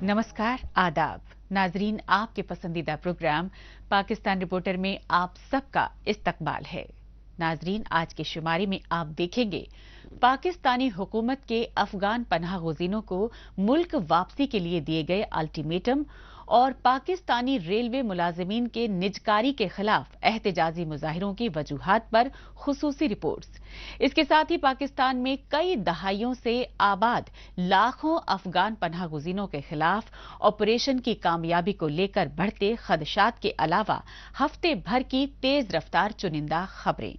नमस्कार, आदाब नाजरीन, आपके पसंदीदा प्रोग्राम पाकिस्तान रिपोर्टर में आप सबका इस्तकबाल है। नाजरीन, आज के शुमारे में आप देखेंगे पाकिस्तानी हुकूमत के अफगान पनाह गुज़ीनों को मुल्क वापसी के लिए दिए गए अल्टीमेटम और पाकिस्तानी रेलवे मुलाजिमीन के निजकारी के खिलाफ एहतजाजी मुजाहिरों की वजूहात पर खुसूसी रिपोर्ट्स। इसके साथ ही पाकिस्तान में कई दहाइयों से आबाद लाखों अफगान पनाह गुज़ीनों के खिलाफ ऑपरेशन की कामयाबी को लेकर बढ़ते खदशात के अलावा हफ्ते भर की तेज रफ्तार चुनिंदा खबरें।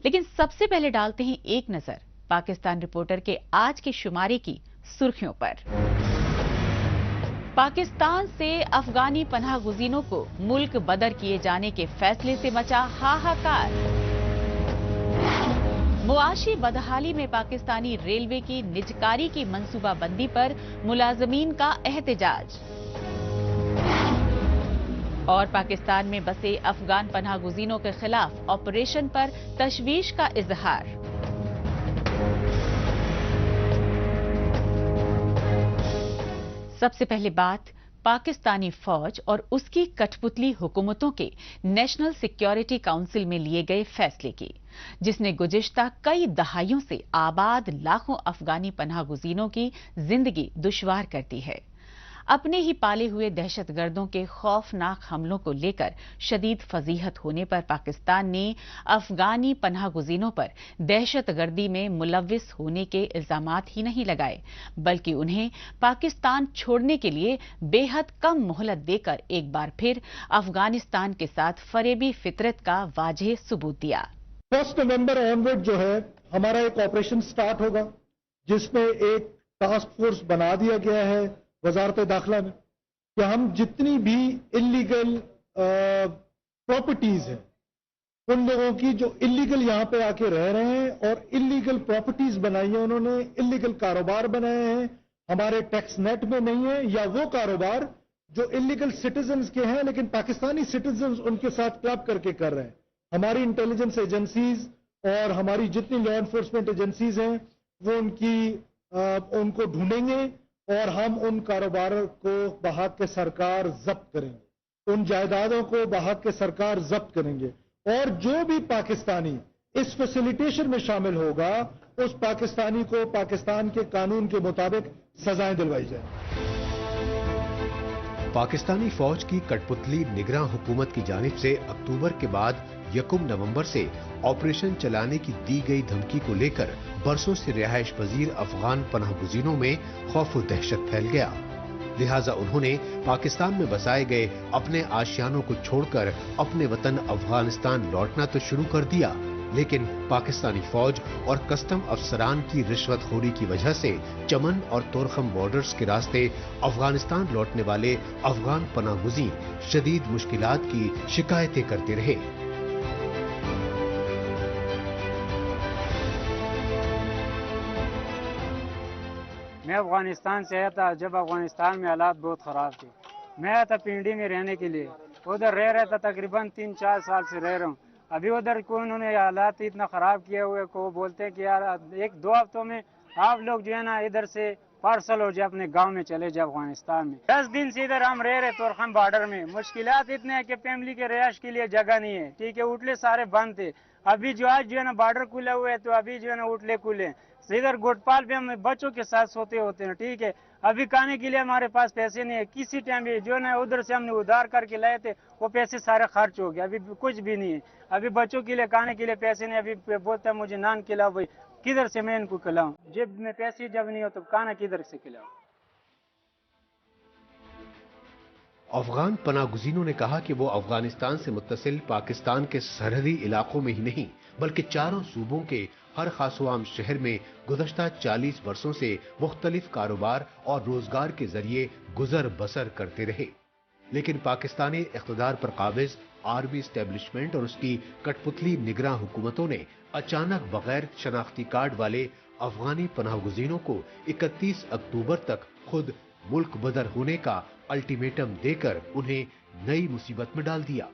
लेकिन सबसे पहले डालते हैं एक नजर पाकिस्तान रिपोर्टर के आज के शुमारे की सुर्खियों पर। पाकिस्तान से अफगानी पनाह गुज़ीनों को मुल्क बदर किए जाने के फैसले से मचा हाहाकार। मुआशी बदहाली में पाकिस्तानी रेलवे की निजकारी की मंसूबाबंदी पर मुलाजमीन का एहतजाज। और पाकिस्तान में बसे अफगान पनाह गुज़ीनों के खिलाफ ऑपरेशन पर तशवीश का इजहार। सबसे पहले बात पाकिस्तानी फौज और उसकी कठपुतली हुकूमतों के नेशनल सिक्योरिटी काउंसिल में लिए गए फैसले की, जिसने गुज़िश्ता कई दहाइयों से आबाद लाखों अफगानी पनाह गुज़ीनों की जिंदगी दुश्वार कर दी है। अपने ही पाले हुए दहशतगर्दों के खौफनाक हमलों को लेकर शदीद फजीहत होने पर पाकिस्तान ने अफगानी पनाह गुज़ीनों पर दहशतगर्दी में मुलव्विस होने के इल्जामात ही नहीं लगाए, बल्कि उन्हें पाकिस्तान छोड़ने के लिए बेहद कम मोहलत देकर एक बार फिर अफगानिस्तान के साथ फरेबी फितरत का वाज़ेह सबूत दिया। 1 नवंबर ऑनवर्ड जो है हमारा एक ऑपरेशन स्टार्ट होगा, जिसमें एक टास्क फोर्स बना दिया गया है वजारत दाखिला में कि हम जितनी भी इलीगल प्रॉपर्टीज हैं, उन लोगों की जो इलीगल यहां पे आके रह रहे हैं और इलीगल प्रॉपर्टीज बनाई है, उन्होंने इलीगल कारोबार बनाए हैं, हमारे टैक्स नेट में नहीं है, या वो कारोबार जो इलीगल सिटीजन्स के हैं लेकिन पाकिस्तानी सिटीजन्स उनके साथ क्लब करके कर रहे हैं। हमारी इंटेलिजेंस एजेंसीज और हमारी जितनी लॉ एनफोर्समेंट एजेंसीज हैं वो उनको ढूंढेंगे और हम उन कारोबारों को बहाक के सरकार जब्त करेंगे, उन जायदादों को बहाक के सरकार जब्त करेंगे, और जो भी पाकिस्तानी इस फैसिलिटेशन में शामिल होगा उस पाकिस्तानी को पाकिस्तान के कानून के मुताबिक सजाएं दिलवाई जाए। पाकिस्तानी फौज की कठपुतली निगरान हुकूमत की जानिब से अक्टूबर के बाद 1 नवंबर से ऑपरेशन चलाने की दी गई धमकी को लेकर बरसों से रिहाइश पजीर अफगान पनाह गुज़ीनों में खौफ और दहशत फैल गया। लिहाजा उन्होंने पाकिस्तान में बसाए गए अपने आशियानों को छोड़कर अपने वतन अफगानिस्तान लौटना तो शुरू कर दिया, लेकिन पाकिस्तानी फौज और कस्टम अफसरान की रिश्वतखोरी की वजह से चमन और तोरखम बॉर्डर्स के रास्ते अफगानिस्तान लौटने वाले अफगान पनाह गुज़ीन शदीद मुश्किलात की शिकायतें करते रहे। मैं अफगानिस्तान से आया था जब अफगानिस्तान में हालात बहुत ख़राब थे। मैं आया था पिंडी में रहने के लिए, उधर रह रहा था, तकरीबन 3-4 साल से रह रहा हूँ। अभी उधर को उन्होंने हालात इतना ख़राब किए हुए को बोलते हैं कि यार 1-2 हफ्तों में आप लोग जो है ना इधर से पार्सल हो जाए, अपने गांव में चले जाए अफगानिस्तान में। 10 दिन से इधर हम रह रहे तोरखम बॉर्डर में। मुश्किलात इतने हैं कि फैमिली के रिहाइश के लिए जगह नहीं है, ठीक है, उठले सारे बंद थे। अभी जो आज जो है ना बॉर्डर खुले हुए है तो अभी जो है ना उठले खुले। इधर गोटपाल पे हम बच्चों के साथ सोते होते हैं, ठीक है। अभी खाने के लिए हमारे पास पैसे नहीं है, किसी टाइम भी जो है ना उधर से हमने उधार करके लाए थे वो पैसे सारे खर्च हो गए, अभी कुछ भी नहीं है। अभी बच्चों के लिए खाने के लिए पैसे नहीं, अभी बोलता है मुझे नान खिलाओ, भाई किधर से मैं इनको खिलाऊं, जेब में पैसे जब नहीं हो तो खाना किधर से खिलाऊं। अफगान पनाह गुज़ीनों ने कहा कि वो अफगानिस्तान से मुत्तसिल पाकिस्तान के सरहदी इलाकों में ही नहीं बल्कि चारों सूबों के हर खासवाम शहर में गुज़श्ता 40 वर्षों से मुख्तलिफ कारोबार और रोजगार के जरिए गुजर बसर करते रहे, लेकिन पाकिस्तानी इख्तिदार पर काबिज आर्मी एस्टेब्लिशमेंट और उसकी कठपुतली निगरान हुकूमतों ने अचानक बगैर शनाख्ती कार्ड वाले अफगानी पनाह गुज़ीनों को 31 अक्टूबर तक खुद मुल्क बदर होने का अल्टीमेटम देकर उन्हें नई मुसीबत में डाल दिया।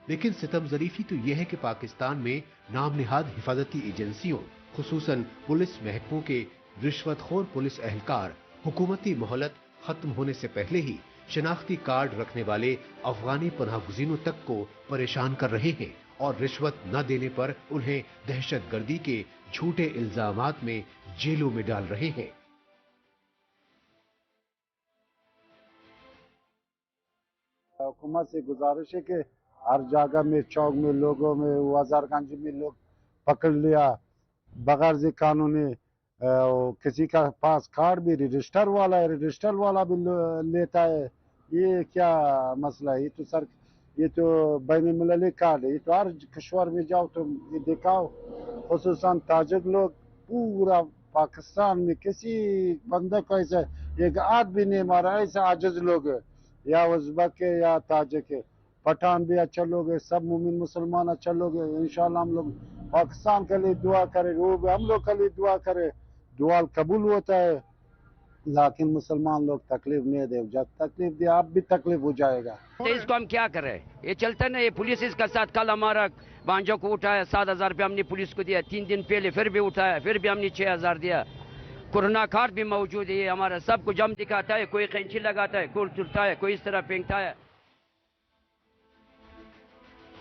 लेकिन सितम ज़रीफी तो यह है कि पाकिस्तान में नामनिहाद हिफाजती एजेंसियों खुसूसन पुलिस महकमों के रिश्वतखोर पुलिस एहलकार हुकूमती मोहलत ختم ہونے سے پہلے ہی شناختی کارڈ رکھنے والے افغانی پناہ گزینوں تک کو پریشان کر رہے ہیں اور رشوت نہ دینے پر انہیں دہشت گردی کے جھوٹے الزامات میں جیلوں میں ڈال رہے ہیں۔ حکومت سے گزارش ہے کہ ہر جگہ میں چوک میں لوگوں میں ہزار گنج میں لوگ پکڑ لیا بغیر قانونی، کسی کا پاس کارڈ بھی رجسٹر والا ہے، رجسٹر والا بھی لیتا ہے۔ یہ کیا مسئلہ ہے؟ یہ تو بین المللی کارڈ ہے، یہ تو ہر کشور میں جاؤ تو یہ دکھاؤ۔ خصوصاً تاجک لوگ پورا پاکستان میں کسی بندہ کو ایسا ایک آدھ بھی نہیں مارا، ایسا عاجز لوگ ہے، یا ازبک ہے یا تاجک ہے۔ پٹھان بھی اچھا لوگ ہے، سب مومن مسلمان اچھا لوگ ہے۔ انشاءاللہ ہم لوگ پاکستان کے لیے دعا کریں، وہ بھی ہم لوگ کے لیے دعا کریں، دعا قبول ہوتا ہے۔ لیکن مسلمان لوگ تکلیف نہیں دے، جب تکلیف دے آپ بھی تکلیف ہو جائے گا۔ اس کو ہم کیا کریں؟ یہ چلتا نہیں، پولیس اس کا ساتھ کل ہمارا بانجو کو اٹھایا، 7,000 روپے ہم نے پولیس کو دیا، 3 دن پہلے پھر بھی اٹھایا، پھر بھی ہم نے 6,000 دیا۔ کورونا کارڈ بھی موجود ہے، یہ ہمارا سب کچھ ہم دکھاتا ہے، کوئی قینچی لگاتا ہے، کوئی تلتا ہے، کوئی اس طرح پھینکتا ہے۔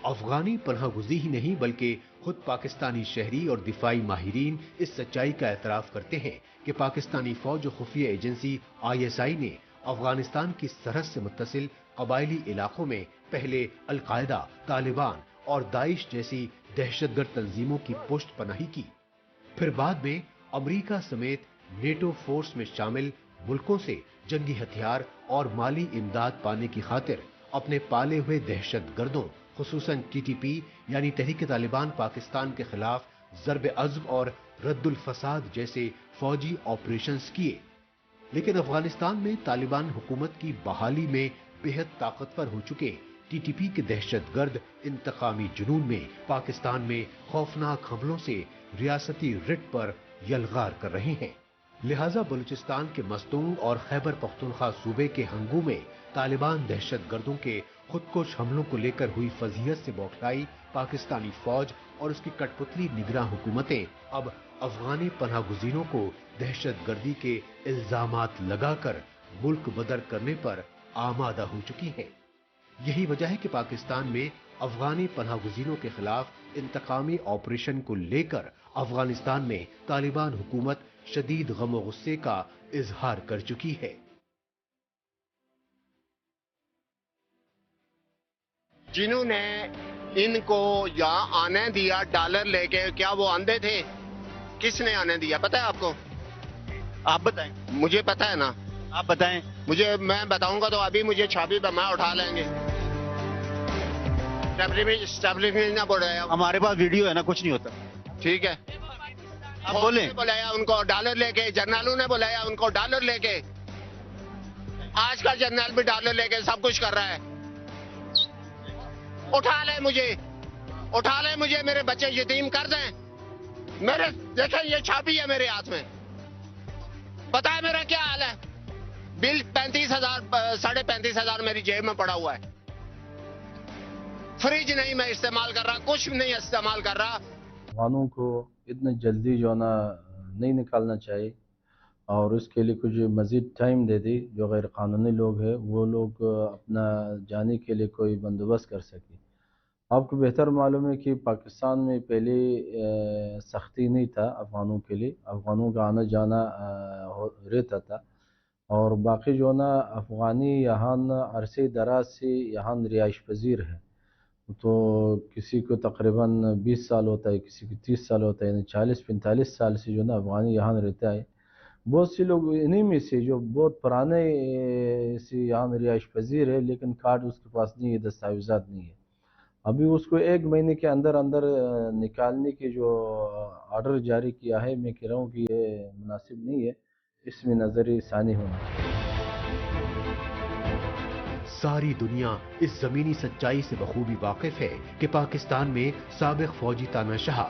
افغانی پناہ گزین ہی نہیں بلکہ خود پاکستانی شہری اور دفاعی ماہرین اس سچائی کا اعتراف کرتے ہیں کہ پاکستانی فوج و خفیہ ایجنسی ISI نے افغانستان کی سرحد سے متصل قبائلی علاقوں میں پہلے القاعدہ، طالبان اور داعش جیسی دہشت گرد تنظیموں کی پشت پناہی کی، پھر بعد میں امریکہ سمیت نیٹو فورس میں شامل ملکوں سے جنگی ہتھیار اور مالی امداد پانے کی خاطر اپنے پالے ہوئے دہشت گردوں خصوصاً TTP یعنی تحریک طالبان پاکستان کے خلاف ضرب عضب اور رد الفساد جیسے فوجی آپریشنز کیے۔ لیکن افغانستان میں طالبان حکومت کی بحالی میں بہت طاقتور ہو چکے TTP کے دہشت گرد انتقامی جنون میں پاکستان میں خوفناک حملوں سے ریاستی رٹ پر یلغار کر رہے ہیں۔ لہٰذا بلوچستان کے مستونگ اور خیبر پختونخوا صوبے کے ہنگو میں طالبان دہشت گردوں کے خودکش حملوں کو لے کر ہوئی فضیحت سے بوکھلائی پاکستانی فوج اور اس کی کٹ پتلی نگراں حکومتیں اب افغانی پناہ گزینوں کو دہشت گردی کے الزامات لگا کر ملک بدر کرنے پر آمادہ ہو چکی ہیں۔ یہی وجہ ہے کہ پاکستان میں افغانی پناہ گزینوں کے خلاف انتقامی آپریشن کو لے کر افغانستان میں طالبان حکومت شدید غم و غصے کا اظہار کر چکی ہے۔ جنہوں نے ان کو یہاں آنے دیا ڈالر لے کے، کیا وہ اندھے تھے؟ کس نے آنے دیا پتہ ہے آپ کو؟ آپ بتائیں۔ مجھے پتہ ہے نا۔ آپ بتائیں۔ میں بتاؤں گا تو ابھی مجھے چھاپی پہ میں اٹھا لیں گے۔ اسٹیبلشمنٹ نہ بولا، ہمارے پاس ویڈیو ہے نا، کچھ نہیں ہوتا۔ ٹھیک ہے، آپ بولیں۔ بلایا ان کو ڈالر لے کے، جنرلوں نے بلایا ان کو ڈالر لے کے۔ آج کا جنرل بھی ڈالر لے کے سب کچھ کر رہا ہے۔ اٹھا لیں مجھے، میرے بچے یتیم کر دیں۔ میرے دیکھیں یہ چھاپی ہے میرے ہاتھ میں، پتا ہے میرا کیا حال ہے؟ بل 35,000 35,500 میری جیب میں پڑا ہوا ہے۔ فریج نہیں میں استعمال کر رہا، کچھ نہیں استعمال کر رہا۔ افغانوں کو اتنا جلدی جو نا نہیں نکالنا چاہیے اور اس کے لیے کچھ مزید ٹائم دے دی۔ جو غیر قانونی لوگ ہیں وہ لوگ اپنا جانے کے لیے کوئی بندوبست کر سکے۔ آپ کو بہتر معلوم ہے کہ پاکستان میں پہلے سختی نہیں تھا افغانوں کے لیے، افغانوں کا آنا جانا رہتا تھا، اور باقی جو نا افغانی یہاں عرصے دراز سے یہاں رہائش پذیر ہے، تو کسی کو تقریباً 20 سال ہوتا ہے، کسی کو 30 سال ہوتا ہے، یعنی 40-45 سال سے جو نا افغانی یہاں رہتا ہے۔ بہت سے لوگ انہی میں سے جو بہت پرانے سے یہاں رہائش پذیر ہے، لیکن کارڈ اس کے پاس نہیں ہے، دستاویزات نہیں ہے۔ ابھی اس کو 1 مہینے کے اندر نکالنے کی جو آرڈر جاری کیا ہے، میں کہہ رہا ہوں کہ یہ مناسب نہیں ہے، اس میں نظر ثانی ہونا چاہیے۔ ساری دنیا اس زمینی سچائی سے بخوبی واقف ہے کہ پاکستان میں سابق فوجی تاناشاہ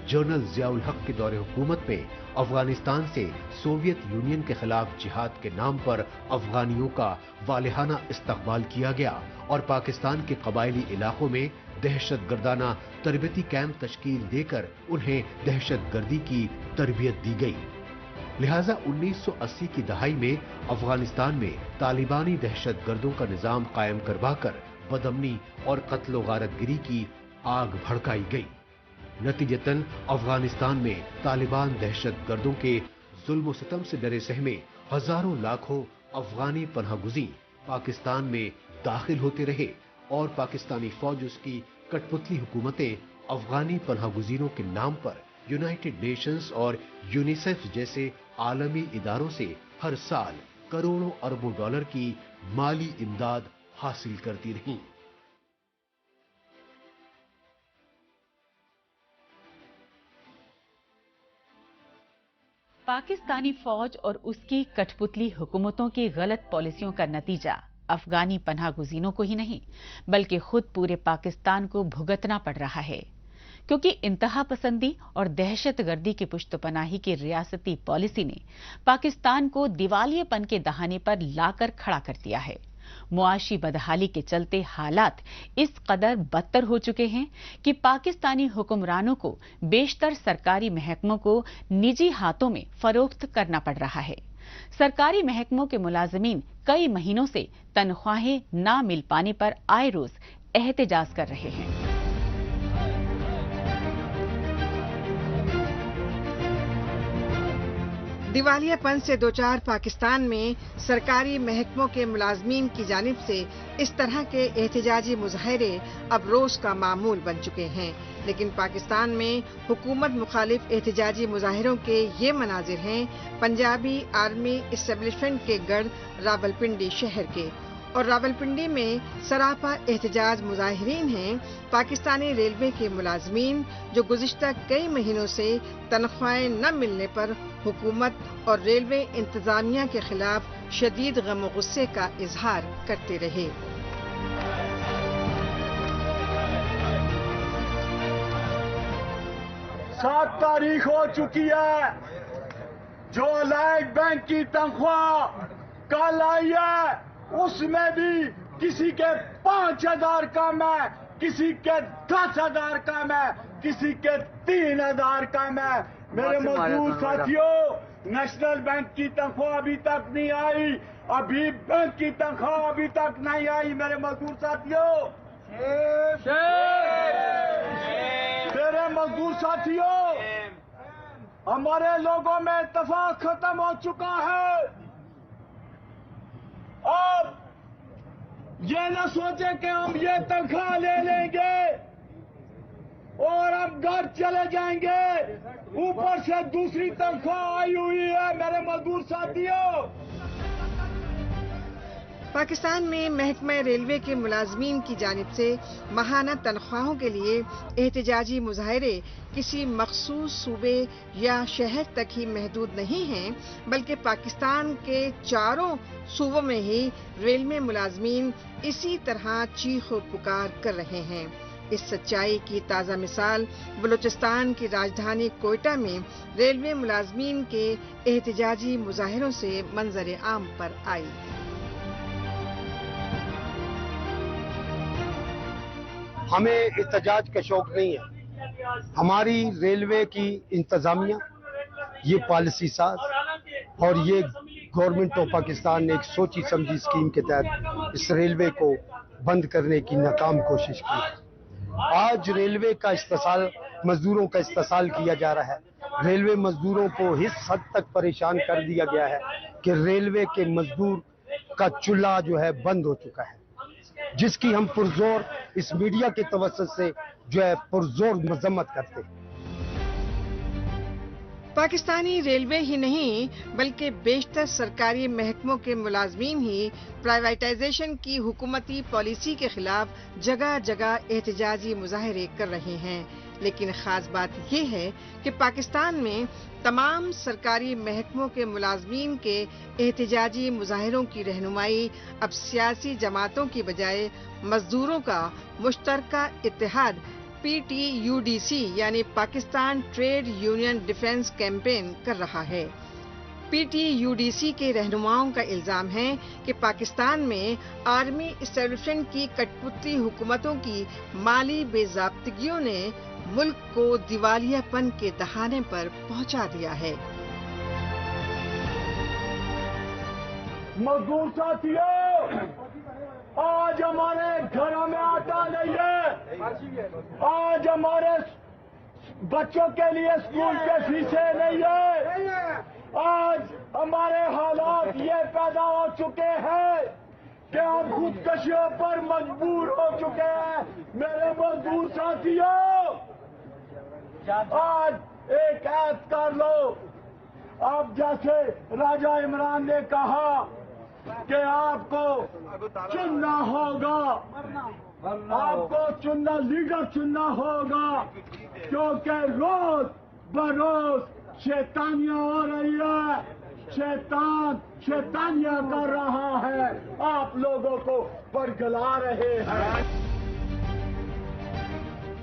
جنرل ضیاء الحق کے دور حکومت میں افغانستان سے سوویت یونین کے خلاف جہاد کے نام پر افغانیوں کا والہانہ استقبال کیا گیا اور پاکستان کے قبائلی علاقوں میں دہشت گردانہ تربیتی کیمپ تشکیل دے کر انہیں دہشت گردی کی تربیت دی گئی۔ लिहाजा 1980 की दहाई में अफगानिस्तान में तालिबानी दहशत गर्दों का निजाम कायम करवाकर बदअमनी और कत्लो गारतगिरी की आग भड़काई गई। नतीजतन अफगानिस्तान में तालिबान दहशत गर्दों के जुल्म सितम से डरे सहमे हजारों लाखों अफगानी पनाहगुज़ीं पाकिस्तान में दाखिल होते रहे और पाकिस्तानी फौज उसकी कठपुतली हुकूमतें अफगानी पनाहगुज़ीनों के नाम पर यूनाइटेड नेशंस और यूनिसेफ जैसे आलमी इदारों से हर साल करोड़ों अरबों डॉलर की माली इमदाद हासिल करती रहीं। पाकिस्तानी फौज और उसकी कठपुतली हुकूमतों की गलत पॉलिसियों का नतीजा अफगानी पनाहगुज़ीनों को ही नहीं बल्कि खुद पूरे पाकिस्तान को भुगतना पड़ रहा है, क्योंकि इंतहा पसंदी और दहशतगर्दी की पुश्तपनाही की रियासती पॉलिसी ने पाकिस्तान को दिवालियेपन के दहाने पर लाकर खड़ा कर दिया है। मुआशी बदहाली के चलते हालात इस कदर बदतर हो चुके हैं कि पाकिस्तानी हुक्मरानों को बेशतर सरकारी महकमों को निजी हाथों में फरोख्त करना पड़ रहा है। सरकारी महकमों के मुलाजमीन कई महीनों से तनख्वाहें ना मिल पाने पर आए रोज एहतजाज कर रहे हैं। दिवालियापन से दो चार पाकिस्तान में सरकारी महकमों के मुलाजमीन की जानिब से इस तरह के एहतजाजी मुजाहरे अब रोज का मामूल बन चुके हैं, लेकिन पाकिस्तान में हुकूमत मुखालिफ एहतजाजी मुजाहरों के ये मनाजिर हैं पंजाबी आर्मी इस्टेब्लिशमेंट के गढ़ रावलपिंडी शहर के। और रावलपिंडी में सरापा एहतजाज मुजाहिरीन हैं पाकिस्तानी रेलवे के मुलाजमीन जो गुज़िश्ता कई महीनों से तनख्वाहें न मिलने पर हुकूमत और रेलवे इंतजामिया के खिलाफ शदीद गम और गुस्से का इजहार करते रहे। 7 तारीख हो चुकी है, जो अलाइड बैंक की तनख्वाह कल आई है उसमें भी किसी के 5,000 कम है, किसी के 10,000 कम है, किसी के 3,000 कम है। मेरे मजदूर साथियों, नेशनल बैंक की तनख्वाह अभी तक नहीं आई, अभी बैंक की तनख्वाह अभी तक नहीं आई। मेरे मजदूर साथियों, मेरे मजदूर साथियों, हमारे लोगों में इत्तेफाक खत्म हो चुका है। अब ये न सोचे कि हम ये तनख्वाह ले लेंगे और हम घर चले जाएंगे, ऊपर से दूसरी तनख्वाह आई हुई है। मेरे मजदूर साथियों, पाकिस्तान में महकमा रेलवे के मुलाजमीन की जानिब से माहाना तनख्वाहों के लिए एहतजाजी मुजाहरे किसी मखसूस सूबे या शहर तक ही महदूद नहीं हैं, बल्कि पाकिस्तान के चारों सूबों में ही रेलवे मुलाजमीन इसी तरह चीख और पुकार कर रहे हैं। इस सच्चाई की ताज़ा मिसाल बलूचिस्तान की राजधानी कोयटा में रेलवे मुलाजमीन के एहतजाजी मुजाहरों से मंजर आम पर आई। हमें एहतजाज का शौक नहीं है। हमारी रेलवे की इंतजामिया, ये पॉलिसी साज और ये गवर्नमेंट ऑफ पाकिस्तान ने एक सोची समझी स्कीम के तहत इस रेलवे को बंद करने की नाकाम कोशिश की। आज रेलवे का इस्तेसाल, मजदूरों का इस्तेसाल किया जा रहा है। रेलवे मजदूरों को इस हद तक परेशान कर दिया गया है कि रेलवे के मजदूर का चूल्हा जो है बंद हो चुका है, जिसकी हम पुरजोर इस मीडिया के तवज्जुह से जो है पुरजोर मजम्मत करते हैं। पाकिस्तानी रेलवे ही नहीं बल्कि बेशतर सरकारी महकमों के मुलाजमीन ही प्राइवेटाइजेशन की हुकूमती पॉलिसी के खिलाफ जगह जगह एहतजाजी मुजाहरे कर रहे हैं। लेकिन खास बात यह है कि पाकिस्तान में तमाम सरकारी महकमों के मुलाजमीन के एहतजाजी मुजाहरों की रहनुमाई अब सियासी जमातों की बजाय मजदूरों का मुश्तरका इत्तेहाद PTUDC यानी Pakistan trade union defence campaign कर रहा है। PTUDC के रहनुमाओं का इल्जाम है कि पाकिस्तान में आर्मी इस्टेब्लिशमेंट की कठपुतली हुकूमतों की माली बेज़ाब्तगियों ने मुल्क को दिवालियापन के दहाने पर पहुंचा दिया है। मजदूर साथियों, आज हमारे घरों में आटा नहीं है, आज हमारे बच्चों के लिए स्कूल के फीसें नहीं है, आज हमारे हालात ये पैदा हो चुके हैं कि हम खुदकशियों पर मजबूर हो चुके हैं। मेरे मजदूर साथियों, आज एक ऐद कर लो। अब जैसे राजा इमरान ने कहा कि आपको चुनना होगा, आपको चुनना, लीडर चुनना होगा, क्योंकि रोज बरोज शैतानियां हो रही है, शैतानियां कर रहा है, आप लोगों को बरगला रहे हैं।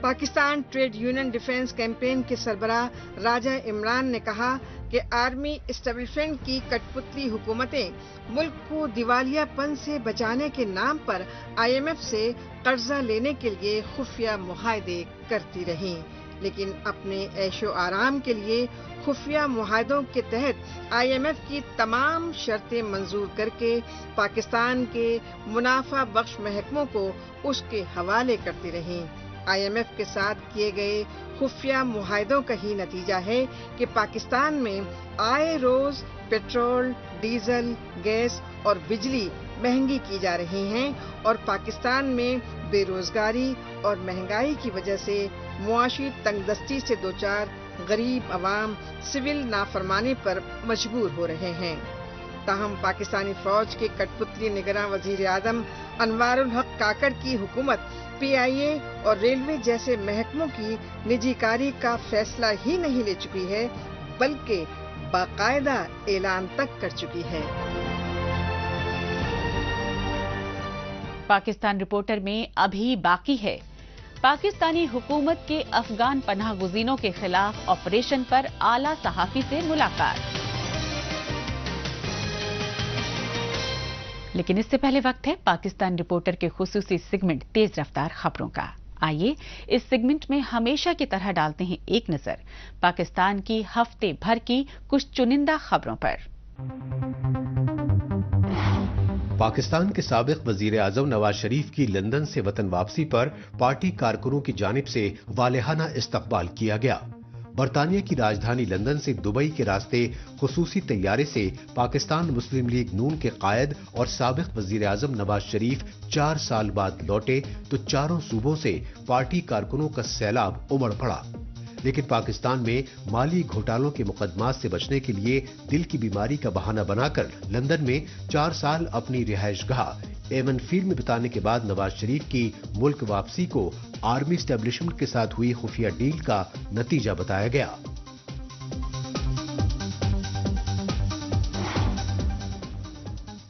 Pakistan trade union defence campaign के सरबराह राजा इमरान ने कहा कि आर्मी एस्टेब्लिशमेंट की कठपुतली हुकूमतें मुल्क को दिवालियापन से बचाने के नाम पर IMF से कर्जा लेने के लिए खुफिया मुआहदे करती रहीं, लेकिन अपने ऐशो आराम के लिए खुफिया मुआहदों के तहत IMF की तमाम शर्तें मंजूर करके पाकिस्तान के मुनाफा बख्श महकमों को उसके हवाले करती रहीं। IMF के साथ किए गए खुफिया मुआहदों का ही नतीजा है कि पाकिस्तान में आए रोज पेट्रोल, डीजल, गैस और बिजली महंगी की जा रही हैं और पाकिस्तान में बेरोजगारी और महंगाई की वजह से मुआशी तंगदस्ती से दो चार गरीब अवाम सिविल नाफरमानी पर मजबूर हो रहे हैं। ताहम पाकिस्तानी फौज के कठपुतली निगरां वजीर आजम अनवारुल हक काकड़ की हुकूमत PIA और रेलवे जैसे महकमों की निजीकारी का फैसला ही नहीं ले चुकी है, बल्कि बाकायदा ऐलान तक कर चुकी है। पाकिस्तान रिपोर्टर में अभी बाकी है पाकिस्तानी हुकूमत के अफगान पनाह गुज़ीनों के खिलाफ ऑपरेशन पर आला सहाफी से मुलाकात। लेकिन इससे पहले वक्त है पाकिस्तान रिपोर्टर के खुसूसी सेगमेंट तेज रफ्तार खबरों का। आइए इस सेगमेंट में हमेशा की तरह डालते हैं एक नजर पाकिस्तान की हफ्ते भर की कुछ चुनिंदा खबरों पर। पाकिस्तान के साबिक वजीर आजम नवाज शरीफ की लंदन से वतन वापसी पर पार्टी कारकुनों की जानिब से वालेहाना इस्तकबाल किया गया। बरतानिया की राजधानी लंदन से दुबई के रास्ते खुसूसी तैयारे से पाकिस्तान मुस्लिम लीग नून के कायद और साबिक वजीर आजम नवाज शरीफ 4 साल बाद लौटे तो चारों सूबों से पार्टी कारकुनों का सैलाब उमड़ पड़ा। लेकिन पाकिस्तान में माली घोटालों के मुकदमात से बचने के लिए दिल की बीमारी का बहाना बनाकर लंदन में 4 साल अपनी रिहायशगाह एवन फील्ड में बिताने के बाद नवाज शरीफ की मुल्क वापसी को आर्मी एस्टेब्लिशमेंट के साथ हुई खुफिया डील का नतीजा बताया गया।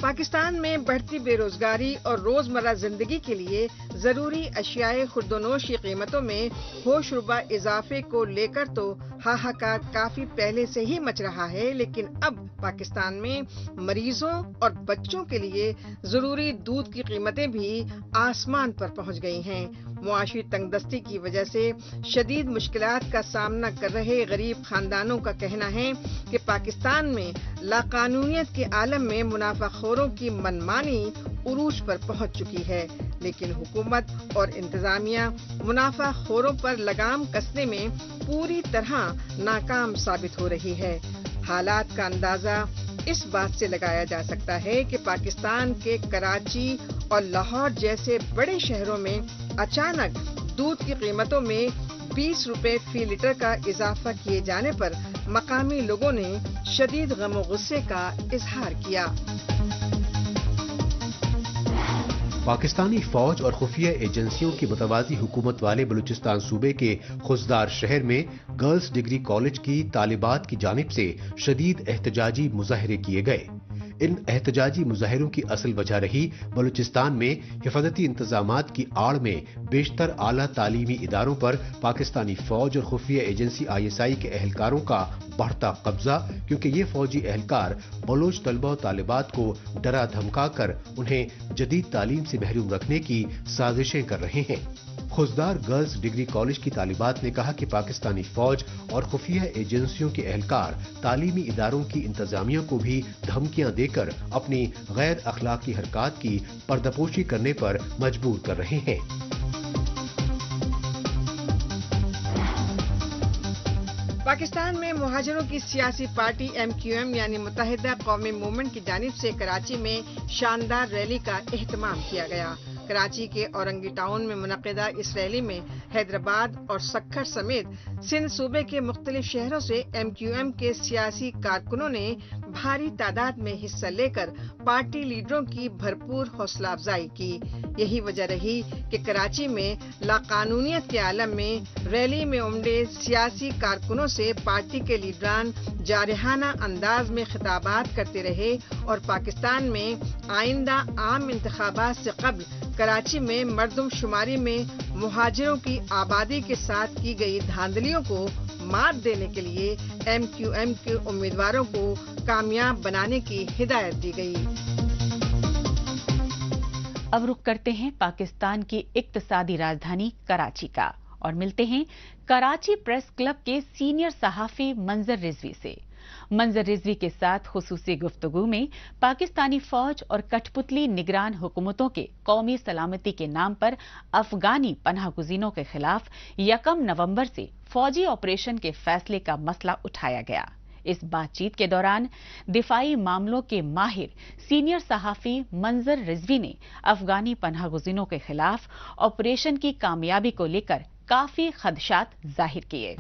पाकिस्तान में बढ़ती बेरोजगारी और रोजमर्रा जिंदगी के लिए जरूरी अशियाए खुर्दोनोश की कीमतों में होशरुबा इजाफे को लेकर तो हाहाकार काफी पहले से ही मच रहा है, लेकिन अब पाकिस्तान में मरीजों और बच्चों के लिए जरूरी दूध की कीमतें भी आसमान पर पहुंच गई हैं। मुआशी तंगदस्ती की वजह से शदीद मुश्किलात का सामना कर रहे गरीब खानदानों का कहना है कि पाकिस्तान में लाकानूनियत के आलम में मुनाफाखोरों की मनमानी उरूज पर पहुंच चुकी है, लेकिन हुकूमत और इंतजामिया मुनाफाखोरों पर लगाम कसने में पूरी तरह नाकाम साबित हो रही है। हालात का अंदाजा इस बात से लगाया जा सकता है कि पाकिस्तान के कराची और लाहौर जैसे बड़े शहरों में अचानक दूध की कीमतों में 20 रुपए फी लीटर का इजाफा किए जाने पर मकामी लोगों ने शदीद गम गुस्से का इजहार किया। पाकिस्तानी फौज और खुफिया एजेंसियों की मुतवाज़ी हुकूमत वाले बलूचिस्तान सूबे के खुजदार शहर में गर्ल्स डिग्री कॉलेज की तालिबात की जानिब से शदीद एहतजाजी मुजाहरे किए गए। इन एहतजाजी मुजाहरों की असल वजह रही बलूचिस्तान में हिफाजती इंतजामात की आड़ में बेशतर आला तालीमी इदारों पर पाकिस्तानी फौज और खुफिया एजेंसी ISI के एहलकारों का बढ़ता कब्जा, क्योंकि ये फौजी एहलकार बलोच तलबा और तालिबात को डरा धमका कर उन्हें जदीद तालीम से महरूम रखने की साजिशें कर रहे हैं। खुजदार गर्ल्स डिग्री कॉलेज की तालिबात ने कहा कि पाकिस्तानी फौज और खुफिया एजेंसियों के एहलकार तालीमी इदारों की इंतजामिया को भी धमकियां देकर अपनी गैर अखलाकी हरकत की पर्दापोशी करने पर मजबूर कर रहे हैं। पाकिस्तान में मुहाजिरों की सियासी पार्टी MQM यानी मुत्तहिदा कौमी मूवमेंट की जानिब से कराची में शानदार रैली का एहतमाम किया गया। कराची के औरंगी टाउन में मुनक़िदा इस रैली में हैदराबाद और सक्खर समेत सिंध सूबे के मुख्तलिफ शहरों से MQM के सियासी कारकुनों ने भारी तादाद में हिस्सा लेकर पार्टी लीडरों की भरपूर हौसला अफजाई की। यही वजह रही कि कराची में लाकानूनियत के आलम में रैली में उमड़े सियासी कारकुनों से पार्टी के लीडरान जारहाना अंदाज में खिताबात करते रहे और पाकिस्तान में आइंदा आम इंतखाबात से कब्ल कराची में मर्दमशुमारी में मुहाजिरों की आबादी के साथ की गई धांधलियों को मात देने के लिए MQM के उम्मीदवारों को कामयाब बनाने की हिदायत दी गई। अब रुख करते हैं पाकिस्तान की इक्तिसादी राजधानी कराची का और मिलते हैं कराची प्रेस क्लब के सीनियर सहाफी मंजर रिजवी से। मंजर रिजवी के साथ खुसूसी गुफ्तगू में पाकिस्तानी फौज और कठपुतली निगरान हुकूमतों के कौमी सलामती के नाम पर अफगानी पनाह गुज़ीनों के खिलाफ 1 नवंबर से फौजी ऑपरेशन के फैसले का मसला उठाया गया। इस बातचीत के दौरान दिफाई मामलों के माहिर सीनियर सहाफी मंजर रिजवी ने अफगानी पनाह गुज़ीनों के खिलाफ ऑपरेशन की कामयाबी को लेकर काफी खदशात जाहिर किए।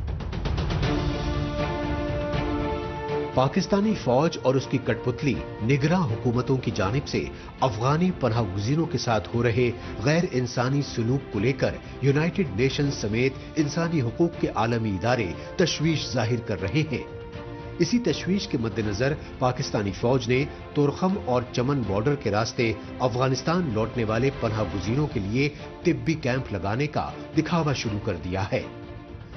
पाकिस्तानी फौज और उसकी कठपुतली निगरां हुकूमतों की जानिब से अफगानी पनाह गुज़ीनों के साथ हो रहे गैर इंसानी सलूक को लेकर यूनाइटेड नेशंस समेत इंसानी हुकूक के आलमी इदारे तशवीश जाहिर कर रहे हैं। इसी तशवीश के मद्देनजर पाकिस्तानी फौज ने तुरखम और चमन बॉर्डर के रास्ते अफगानिस्तान लौटने वाले पनाह गुज़ीनों के लिए तिब्बी कैंप लगाने का दिखावा शुरू कर दिया है।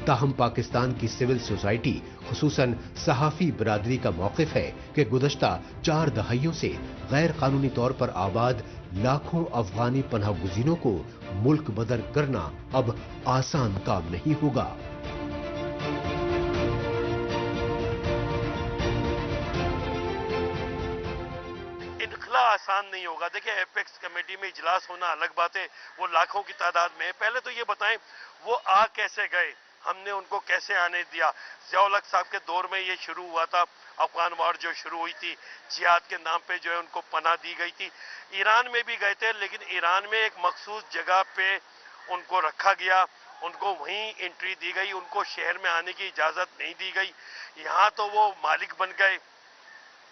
ताहम पाकिस्तान की सिविल सोसाइटी खुसूसन सहाफी बरादरी का मौक़िफ़ है कि गुज़श्ता 4 दहाइयों से गैर कानूनी तौर पर आबाद लाखों अफगानी पनाह गुज़ीनों को मुल्क बदर करना अब आसान काम नहीं होगा। आसान नहीं होगा। देखिए, एपेक्स कमेटी में इजलास होना अलग बात है, वो लाखों की तादाद में है। पहले तो ये बताएं वो आ कैसे गए, हमने उनको कैसे आने दिया। ज़ियाउल हक साहब के दौर में ये शुरू हुआ था, अफगान वार जो शुरू हुई थी, जिहाद के नाम पे जो है उनको पनाह दी गई थी। ईरान में भी गए थे, लेकिन ईरान में एक मखसूस जगह पे उनको रखा गया, उनको वहीं एंट्री दी गई, उनको शहर में आने की इजाज़त नहीं दी गई। यहाँ तो वो मालिक बन गए,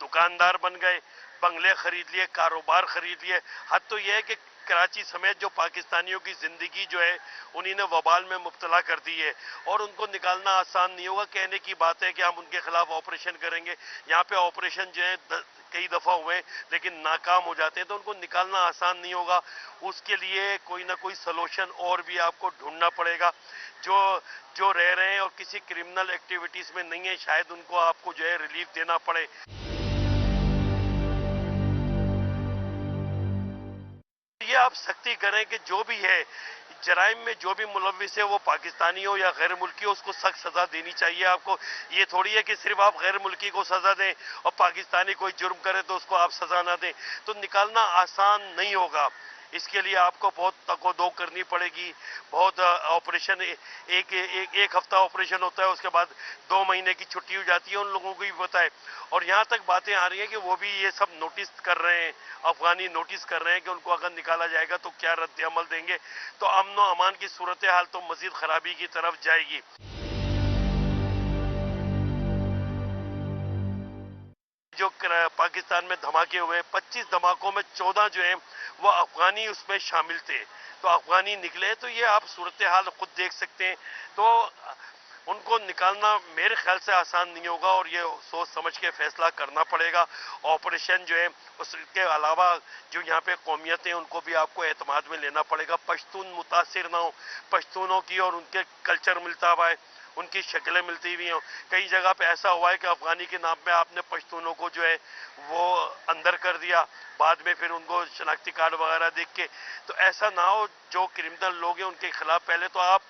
दुकानदार बन गए, बंगले खरीद लिए, कारोबार खरीद लिए। हद तो यह है कि कराची समेत जो पाकिस्तानियों की जिंदगी जो है उन्हीं ने वबाल में मुब्तला कर दी है और उनको निकालना आसान नहीं होगा। कहने की बात है कि हम उनके खिलाफ ऑपरेशन करेंगे, यहाँ पे ऑपरेशन जो है कई दफा हुए लेकिन नाकाम हो जाते हैं, तो उनको निकालना आसान नहीं होगा। उसके लिए कोई ना कोई सलूशन और भी आपको ढूंढना पड़ेगा। जो रह रहे हैं और किसी क्रिमिनल एक्टिविटीज में नहीं है, शायद उनको आपको जो है रिलीफ देना पड़े। ये आप सख्ती करें कि जो भी है जराइम में जो भी मुलविस है वो पाकिस्तानी हो या गैर मुल्की हो, उसको सख्त सजा देनी चाहिए आपको। ये थोड़ी है कि सिर्फ आप गैर मुल्की को सजा दें और पाकिस्तानी कोई जुर्म करे तो उसको आप सजा ना दें, तो निकालना आसान नहीं होगा। इसके लिए आपको बहुत तको-दो करनी पड़ेगी। बहुत ऑपरेशन एक हफ्ता ऑपरेशन होता है, उसके बाद 2 महीने की छुट्टी हो जाती है, उन लोगों को भी पता है। और यहाँ तक बातें आ रही हैं कि वो भी ये सब नोटिस कर रहे हैं, अफगानी नोटिस कर रहे हैं कि उनको अगर निकाला जाएगा तो क्या रद्द अमल देंगे, तो अमन व अमान की सूरत हाल तो मजीद खराबी की तरफ जाएगी। जो पाकिस्तान में धमाके हुए, 25 धमाकों में 14 जो है वो अफगानी उसमें शामिल थे, तो अफगानी निकले। तो ये आप सूरत हाल खुद देख सकते हैं। तो उनको निकालना मेरे ख्याल से आसान नहीं होगा और ये सोच समझ के फैसला करना पड़ेगा। ऑपरेशन जो है उसके अलावा जो यहाँ पे कौमियत हैं उनको भी आपको एतमाद में लेना पड़ेगा। पश्तून मुतासिर ना हो, पश्तूनों की और उनके कल्चर मिलता हुआ है, उनकी शक्लें मिलती हुई हों। कई जगह पे ऐसा हुआ है कि अफगानी के नाम पे आपने पश्तूनों को जो है वो अंदर कर दिया, बाद में फिर उनको शनाख्ती कार्ड वगैरह देख के। तो ऐसा ना हो, जो क्रिमिनल लोग हैं उनके खिलाफ पहले तो आप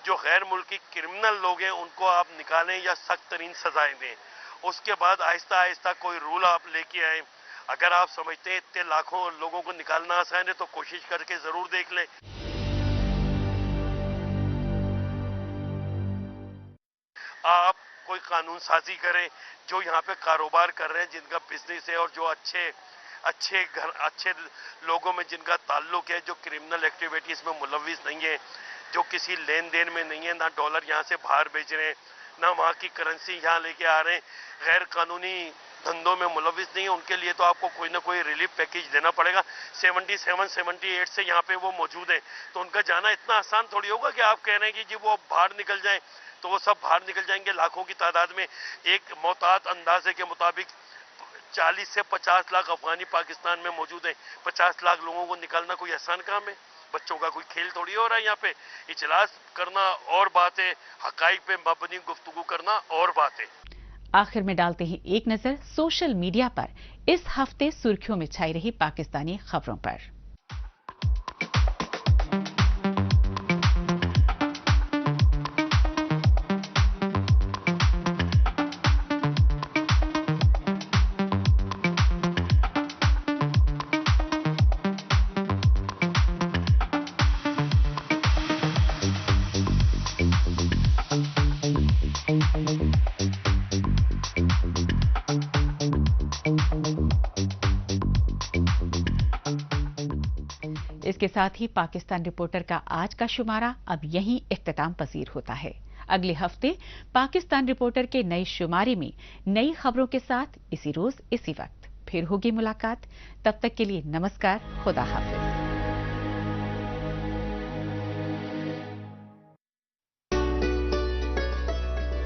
जो गैर मुल्की क्रिमिनल लोग हैं उनको आप निकालें या सख्त तरीन सजाएं दें। उसके बाद आहिस्ता आहिस्ता कोई रूल आप लेके आए। अगर आप समझते हैं इतने लाखों लोगों को निकालना आसान है तो कोशिश करके जरूर देख लें। आप कोई कानून साजी करें, जो यहाँ पे कारोबार कर रहे हैं, जिनका बिजनेस है और जो अच्छे लोगों में जिनका ताल्लुक है, जो क्रिमिनल एक्टिविटीज में मुलविस नहीं है, जो किसी लेन देन में नहीं है, ना डॉलर यहाँ से बाहर भेज रहे हैं, ना वहाँ की करेंसी यहाँ लेके आ रहे हैं, गैर कानूनी धंधों में मुलविस नहीं है, उनके लिए तो आपको कोई ना कोई रिलीफ पैकेज देना पड़ेगा। 77-78 से यहाँ पे वो मौजूद है, तो उनका जाना इतना आसान थोड़ी होगा कि आप कह रहे हैं कि जी वो बाहर निकल जाएं, तो वो सब बाहर निकल जाएंगे। लाखों की तादाद में, एक मोहतात अंदाजे के मुताबिक 40 से 50 लाख अफगानी पाकिस्तान में मौजूद हैं। 50 लाख लोगों को निकालना कोई आसान काम है? बच्चों का कोई खेल थोड़ी हो रहा है। यहाँ पे इजलास करना और बात है, हकाइक पे मबनी गुफ्तगू करना और बात है। आखिर में डालते हैं एक नजर सोशल मीडिया पर इस हफ्ते सुर्खियों में छाई रही पाकिस्तानी खबरों पर। इसके साथ ही पाकिस्तान रिपोर्टर का आज का शुमारा अब यहीं इख्तिताम पसीर होता है। अगले हफ्ते पाकिस्तान रिपोर्टर के नए शुमारे में नई खबरों के साथ इसी रोज इसी वक्त फिर होगी मुलाकात। तब तक के लिए नमस्कार, खुदा हाफिज।